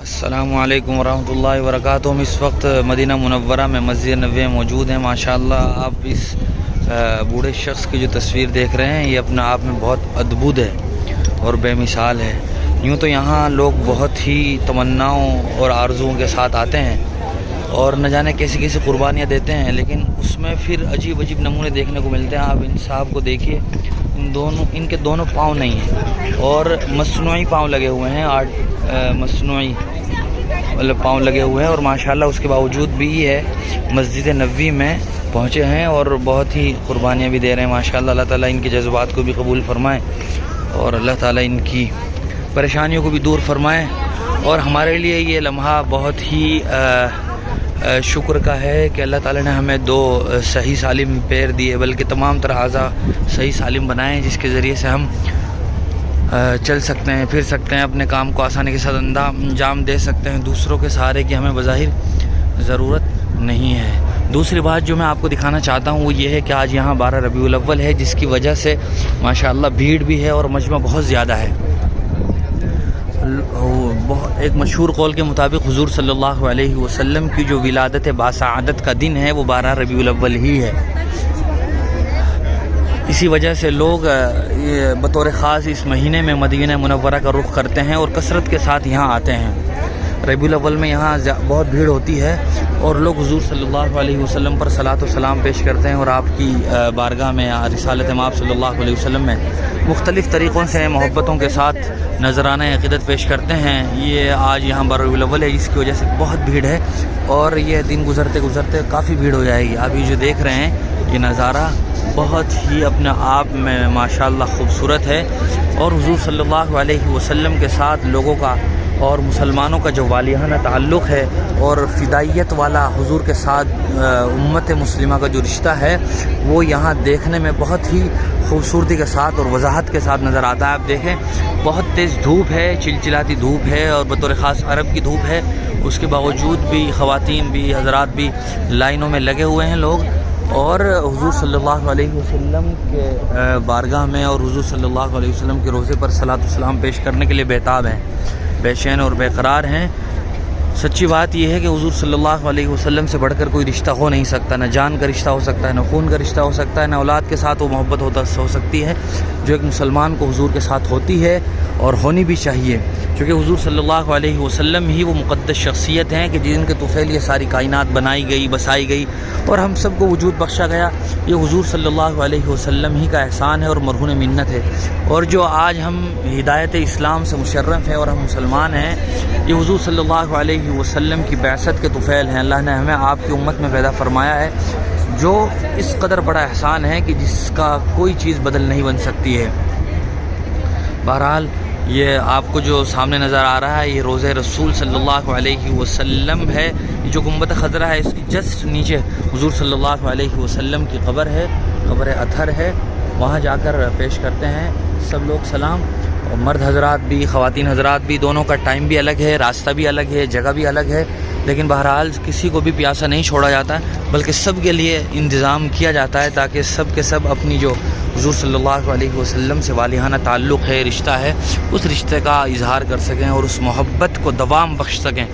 السلام علیکم ورحمۃ اللہ وبرکاتہ۔ ہم اس وقت مدینہ منورہ میں مسجد نبوی میں موجود ہیں۔ ماشاءاللہ آپ اس بوڑھے شخص کی جو تصویر دیکھ رہے ہیں یہ اپنے آپ میں بہت ادبھت ہے اور بے مثال ہے۔ یوں تو یہاں لوگ بہت ہی تمناؤں اور آرزوؤں کے ساتھ آتے ہیں اور نہ جانے کیسی کیسی قربانیاں دیتے ہیں، لیکن اس میں پھر عجیب عجیب نمونے دیکھنے کو ملتے ہیں۔ آپ ان صاحب کو دیکھیے، ان کے دونوں پاؤں نہیں ہیں اور مصنوعی پاؤں لگے ہوئے ہیں، مصنوعی پاؤں لگے ہوئے ہیں، اور ماشاءاللہ اس کے باوجود بھی یہ مسجد نبوی میں پہنچے ہیں اور بہت ہی قربانیاں بھی دے رہے ہیں۔ ماشاءاللہ اللہ تعالیٰ ان کے جذبات کو بھی قبول فرمائے اور اللہ تعالیٰ ان کی پریشانیوں کو بھی دور فرمائے۔ اور ہمارے لیے یہ لمحہ بہت ہی شکر کا ہے کہ اللہ تعالیٰ نے ہمیں دو صحیح سالم پیر دیے، بلکہ تمام طرح اعضاء صحیح سالم بنائے، جس کے ذریعے سے ہم چل سکتے ہیں، پھر سکتے ہیں، اپنے کام کو آسانی کے ساتھ انجام دے سکتے ہیں۔ دوسروں کے سہارے کی ہمیں بظاہر ضرورت نہیں ہے۔ دوسری بات جو میں آپ کو دکھانا چاہتا ہوں وہ یہ ہے کہ آج یہاں 12 ربیع الاول ہے، جس کی وجہ سے ماشاءاللہ بھیڑ بھی ہے اور مجمع بہت زیادہ ہے۔ ایک مشہور قول کے مطابق حضور صلی اللہ علیہ وسلم کی جو ولادت باسعادت کا دن ہے وہ 12 ربیع الاول ہی ہے۔ اسی وجہ سے لوگ بطور خاص اس مہینے میں مدینہ منورہ کا رخ کرتے ہیں اور کثرت کے ساتھ یہاں آتے ہیں۔ ربیع الاول میں یہاں بہت بھیڑ ہوتی ہے اور لوگ حضور صلی اللہ علیہ وسلم پر صلاۃ و سلام پیش کرتے ہیں اور آپ کی بارگاہ میں رسالت مآب صلی اللہ علیہ وسلم میں مختلف طریقوں سے محبتوں کے ساتھ نذرانہ عقیدت پیش کرتے ہیں۔ یہ آج یہاں 12 ربیع الاول ہے، جس کی وجہ سے بہت بھیڑ ہے اور یہ دن گزرتے گزرتے کافی بھیڑ ہو جائے گی۔ آپ یہ جو دیکھ رہے ہیں یہ نظارہ بہت ہی اپنے آپ میں ماشاءاللہ خوبصورت ہے، اور حضور صلی اللہ علیہ وسلم کے ساتھ لوگوں کا اور مسلمانوں کا جو والہانہ تعلق ہے اور فدائیت والا حضور کے ساتھ امت مسلمہ کا جو رشتہ ہے وہ یہاں دیکھنے میں بہت ہی خوبصورتی کے ساتھ اور وضاحت کے ساتھ نظر آتا ہے۔ آپ دیکھیں بہت تیز دھوپ ہے، چلچلاتی دھوپ ہے اور بطور خاص عرب کی دھوپ ہے، اس کے باوجود بھی خواتین بھی حضرات بھی لائنوں میں لگے ہوئے ہیں لوگ، اور حضور صلی اللہ علیہ وسلم کے بارگاہ میں اور حضور صلی اللہ علیہ وسلم کے روضے پر صلاۃ و سلام پیش کرنے کے لیے بےتاب ہیں، بے چین اور بے قرار ہیں۔ سچی بات یہ ہے کہ حضور صلی اللہ علیہ وسلم سے بڑھ کر کوئی رشتہ ہو نہیں سکتا، نہ جان کا رشتہ ہو سکتا ہے، نہ خون کا رشتہ ہو سکتا ہے، نہ اولاد کے ساتھ وہ محبت ہو سکتی ہے جو ایک مسلمان کو حضور کے ساتھ ہوتی ہے اور ہونی بھی چاہیے، کیونکہ حضور صلی اللہ علیہ وسلم ہی وہ مقدس شخصیت ہیں کہ جن کے طفیل یہ ساری کائنات بنائی گئی، بسائی گئی اور ہم سب کو وجود بخشا گیا۔ یہ حضور صلی اللہ علیہ وسلم ہی کا احسان ہے اور مرہون منت ہے، اور جو آج ہم ہدایت اسلام سے مشرف ہیں اور ہم مسلمان ہیں، یہ حضور صلی اللہ علیہ وسلم کی بعثت کے طفیل ہیں۔ اللہ نے ہمیں آپ کی امت میں پیدا فرمایا ہے، جو اس قدر بڑا احسان ہے کہ جس کا کوئی چیز بدل نہیں بن سکتی ہے۔ بہرحال یہ آپ کو جو سامنے نظر آ رہا ہے یہ روضہ رسول صلی اللہ علیہ وسلم ہے۔ جو گنبد خضرا ہے اس کی جسٹ نیچے حضور صلی اللہ علیہ وسلم کی قبر ہے، قبر اطہر ہے، وہاں جا کر پیش کرتے ہیں سب لوگ سلام، اور مرد حضرات بھی خواتین حضرات بھی، دونوں کا ٹائم بھی الگ ہے، راستہ بھی الگ ہے، جگہ بھی الگ ہے، لیکن بہرحال کسی کو بھی پیاسا نہیں چھوڑا جاتا، بلکہ سب کے لیے انتظام کیا جاتا ہے تاکہ سب کے سب اپنی جو حضور صلی اللہ علیہ وسلم سے والہانہ تعلق ہے، رشتہ ہے، اس رشتے کا اظہار کر سکیں اور اس محبت کو دوام بخش سکیں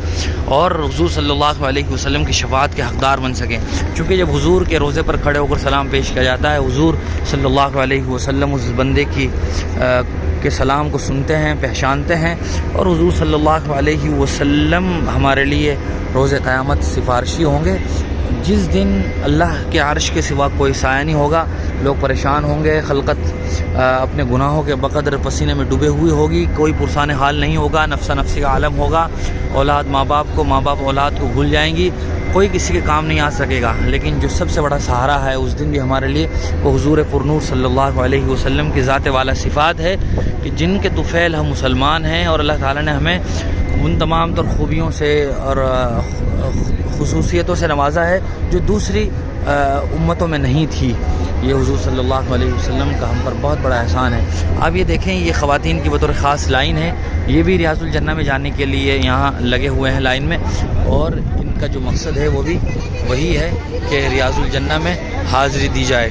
اور حضور صلی اللہ علیہ وسلم کی شفاعت کے حقدار بن سکیں، کیونکہ جب حضور کے روضے پر کھڑے ہو کر سلام پیش کیا جاتا ہے، حضور صلی اللہ علیہ وسلم اس بندے کے سلام کو سنتے ہیں، پہچانتے ہیں، اور حضور صلی اللہ علیہ وسلم ہمارے لیے روز قیامت سفارشی ہوں گے، جس دن اللہ کے عرش کے سوا کوئی سایہ نہیں ہوگا، لوگ پریشان ہوں گے، خلقت اپنے گناہوں کے بقدر پسینے میں ڈوبے ہوئی ہوگی، کوئی پرسان حال نہیں ہوگا، نفسا نفسی کا عالم ہوگا، اولاد ماں باپ کو، ماں باپ اولاد کو بھول جائیں گی، کوئی کسی کے کام نہیں آ سکے گا، لیکن جو سب سے بڑا سہارا ہے اس دن بھی ہمارے لیے وہ حضور پرنور صلی اللہ علیہ وسلم کی ذات والا صفات ہے کہ جن کے طفیل ہم مسلمان ہیں، اور اللہ تعالیٰ نے ہمیں ان تمام تر خوبیوں سے اور خصوصیتوں سے نوازا ہے جو دوسری امتوں میں نہیں تھی۔ یہ حضور صلی اللہ علیہ وسلم کا ہم پر بہت بڑا احسان ہے۔ آپ یہ دیکھیں یہ خواتین کی بطور خاص لائن ہے، یہ بھی ریاض الجنہ میں جانے کے لیے یہاں لگے ہوئے ہیں لائن میں، اور ان کا جو مقصد ہے وہ بھی وہی ہے کہ ریاض الجنہ میں حاضری دی جائے۔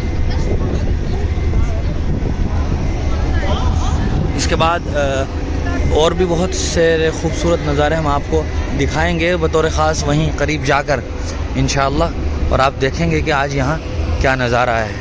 اس کے بعد اور بھی بہت سے خوبصورت نظارے ہم آپ کو دکھائیں گے بطور خاص وہیں قریب جا کر انشاءاللہ، اور آپ دیکھیں گے کہ آج یہاں کیا نظارہ ہے۔